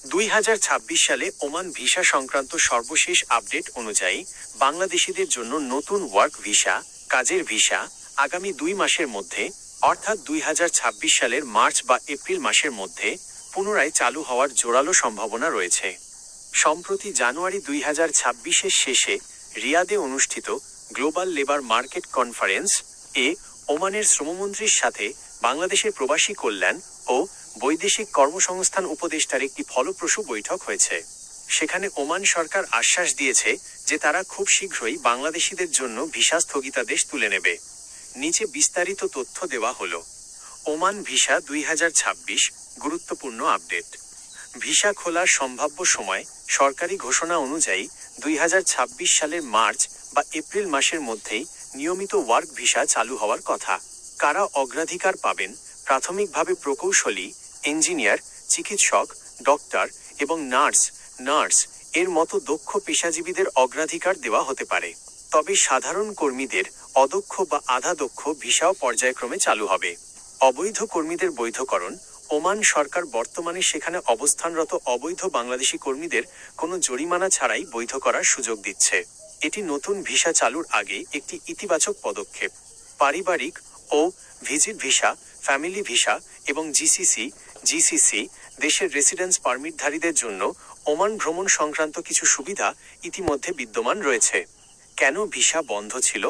2026 সালে Oman visa সংক্রান্ত সর্বশেষ আপডেট অনুযায়ী বাংলাদেশিদের জন্য নতুন ওয়ার্ক ভিসা, কাজের ভিসা আগামী 2 মাসের মধ্যে অর্থাৎ 2026 সালের মার্চ বা এপ্রিল মাসের মধ্যে পুনরায় চালু হওয়ার জোরালো সম্ভাবনা রয়েছে। সম্প্রতি জানুয়ারি 2026-এর শেষে রিয়াদে অনুষ্ঠিত গ্লোবাল লেবার মার্কেট কনফারেন্স ওমানের শ্রমমন্ত্রীর সাথে বাংলাদেশের প্রবাসী কল্যাণ ও বৈদেশিক কর্মসংস্থান উপদেষ্টার একটি ফলপ্রসূ বৈঠক হয়েছে। সেখানে ওমান সরকার আশ্বাস দিয়েছে যে তারা খুব শীঘ্রই বাংলাদেশিদের জন্য ভিসা স্থগিতাদেশ তুলে নেবে। নিচে বিস্তারিত তথ্য দেওয়া হলো। ওমান ভিসা 2026 গুরুত্বপূর্ণ আপডেট। ভিসা খোলার সম্ভাব্য সময় সরকারি ঘোষণা অনুযায়ী 2026 সালের মার্চ বা এপ্রিল মাসের মধ্যেই নিয়মিত ওয়ার্ক ভিসা চালু হওয়ার কথা। কারা অগ্রাধিকার পাবেন? প্রাথমিকভাবে প্রকৌশলী, ইঞ্জিনিয়ার, চিকিৎসক, ডক্টর এবং নার্স এর মতো দক্ষ পেশাজীবীদের অগ্রাধিকার দেওয়া হতে পারে। তবে সাধারণ কর্মীদের, অদক্ষ বা আধা দক্ষ ভিসাও পর্যায়ক্রমে চালু হবে। অবৈধ কর্মীদের বৈধকরণ। ওমান সরকার বর্তমানে সেখানে অবস্থানরত অবৈধ বাংলাদেশি কর্মীদের কোনো জরিমানা ছাড়াই বৈধ করার সুযোগ দিচ্ছে। এটি নতুন ভিসা চালুর আগে একটি ইতিবাচক পদক্ষেপ। পারিবারিক ও ভিজিট ভিসা, ফ্যামিলি ভিসা এবং জিসিসি দেশের রেসিডেন্স পারমিটধারীদের জন্য ওমান ভ্রমণ সংক্রান্ত কিছু সুবিধা ইতিমধ্যে বিদ্যমান রয়েছে। কেন ভিসা বন্ধ ছিল?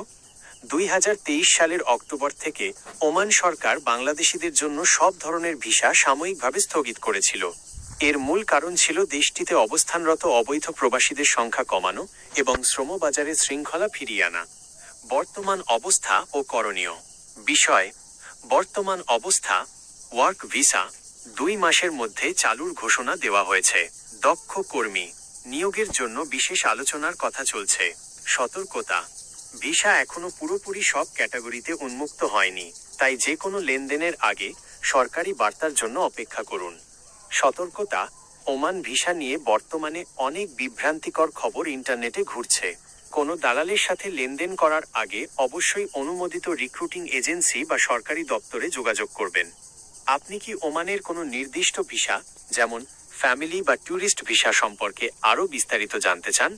2023 সালের অক্টোবর থেকে ওমান সরকার বাংলাদেশিদের জন্য সব ধরনের ভিসা সাময়িকভাবে স্থগিত করেছিল। এর মূল কারণ ছিল দেশটিতে অবস্থানরত অবৈধ প্রবাসীদের সংখ্যা কমানো এবং শ্রমবাজারে শৃঙ্খলা ফিরিয়ে আনা। বর্তমান অবস্থা ও করণীয় বিষয়। বর্তমান অবস্থা: ওয়ার্ক ভিসা 2 মাসের মধ্যে চালুর ঘোষণা দেওয়া হয়েছে। দক্ষ কর্মী নিয়োগের জন্য বিশেষ আলোচনার কথা চলছে। সতর্কতা: ভিসা এখনো পুরোপুরি সব ক্যাটাগরিতে উন্মুক্ত হয়নি, তাই যে কোনো লেনদেনের আগে সরকারি বার্তার জন্য অপেক্ষা করুন। সতর্কতা: ওমান ভিসা নিয়ে বর্তমানে অনেক বিভ্রান্তিকর খবর ইন্টারনেটে ঘুরছে। কোনো দালালের সাথে লেনদেন করার আগে অবশ্যই অনুমোদিত রিক্রুটিং এজেন্সি বা সরকারি দপ্তরে যোগাযোগ করবেন। আপনি কি ওমানের কোনো নির্দিষ্ট ভিসা, যেমন ফ্যামিলি বা ট্যুরিস্ট ভিসা সম্পর্কে আরও বিস্তারিত জানতে চান?